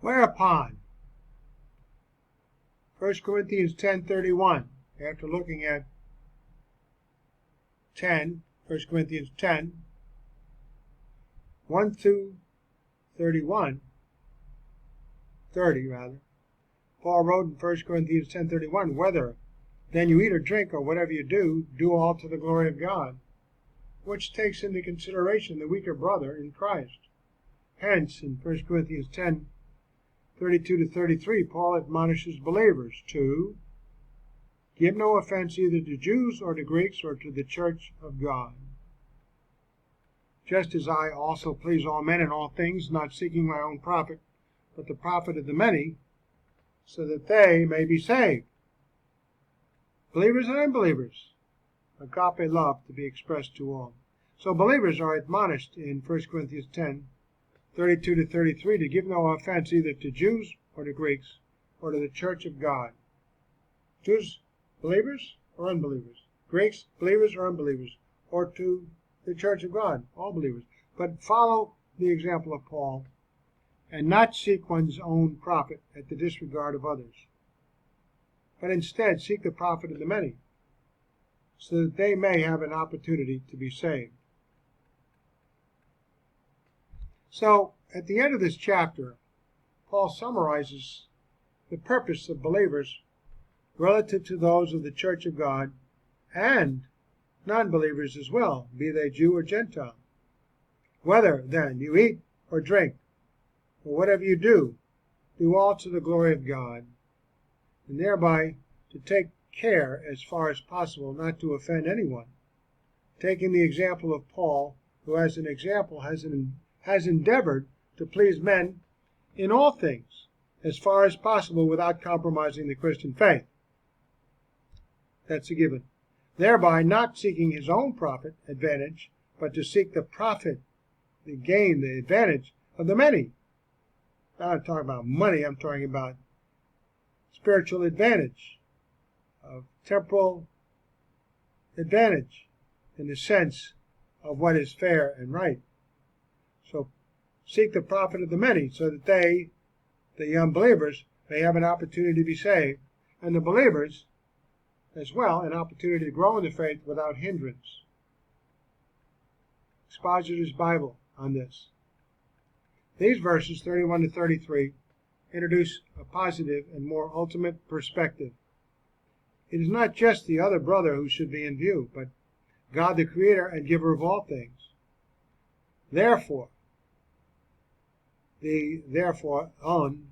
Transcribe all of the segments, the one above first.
Whereupon, 1 Corinthians 10:31, after looking at 1 Corinthians 10, 1 through 30 rather, Paul wrote in 1 Corinthians 10:31, whether then you eat or drink or whatever you do, do all to the glory of God, which takes into consideration the weaker brother in Christ. Hence, in 1 Corinthians 10:32 to 33, Paul admonishes believers to give no offense either to Jews or to Greeks or to the church of God. Just as I also please all men in all things, not seeking my own profit, but the profit of the many, so that they may be saved. Believers and unbelievers. Agape love to be expressed to all. So believers are admonished in 1 Corinthians 10:32 to 33 to give no offense either to Jews or to Greeks or to the church of God. Jews, believers or unbelievers? Greeks, believers or unbelievers? Or to the church of God, all believers. But follow the example of Paul and not seek one's own profit at the disregard of others, but instead seek the profit of the many, so that they may have an opportunity to be saved. So, at the end of this chapter, Paul summarizes the purpose of believers relative to those of the church of God and non-believers as well, be they Jew or Gentile. Whether, then, you eat or drink, or whatever you do, do all to the glory of God, and thereby to take care as far as possible not to offend anyone, taking the example of Paul, who as an example has endeavored to please men in all things, as far as possible without compromising the Christian faith. That's a given. Thereby not seeking his own profit, advantage, but to seek the profit, the gain, the advantage of the many. I'm not talking about money, I'm talking about spiritual advantage, of temporal advantage, in the sense of what is fair and right. So seek the profit of the many, so that they, the unbelievers, may have an opportunity to be saved, and the believers as well an opportunity to grow in the faith without hindrance. Expositor's Bible on this. These verses, 31 to 33, introduce a positive and more ultimate perspective. It is not just the other brother who should be in view, but God the Creator and Giver of all things. Therefore, the therefore on,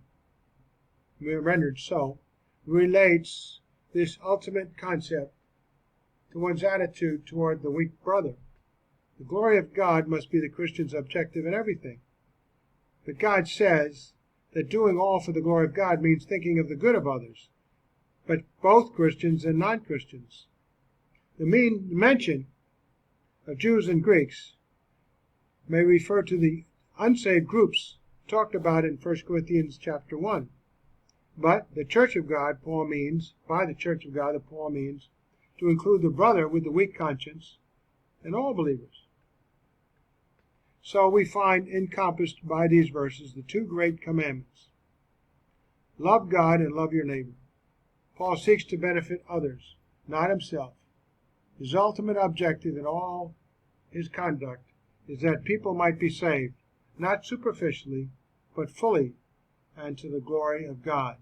rendered so, relates this ultimate concept to one's attitude toward the weak brother. The glory of God must be the Christian's objective in everything. But God says that doing all for the glory of God means thinking of the good of others, but both Christians and non-Christians. The mention of Jews and Greeks may refer to the unsaved groups talked about in 1 Corinthians chapter 1. But the church of God, Paul means, by the church of God, Paul means to include the brother with the weak conscience and all believers. So we find encompassed by these verses the two great commandments. Love God and love your neighbor. Paul seeks to benefit others, not himself. His ultimate objective in all his conduct is that people might be saved, not superficially, but fully, and to the glory of God.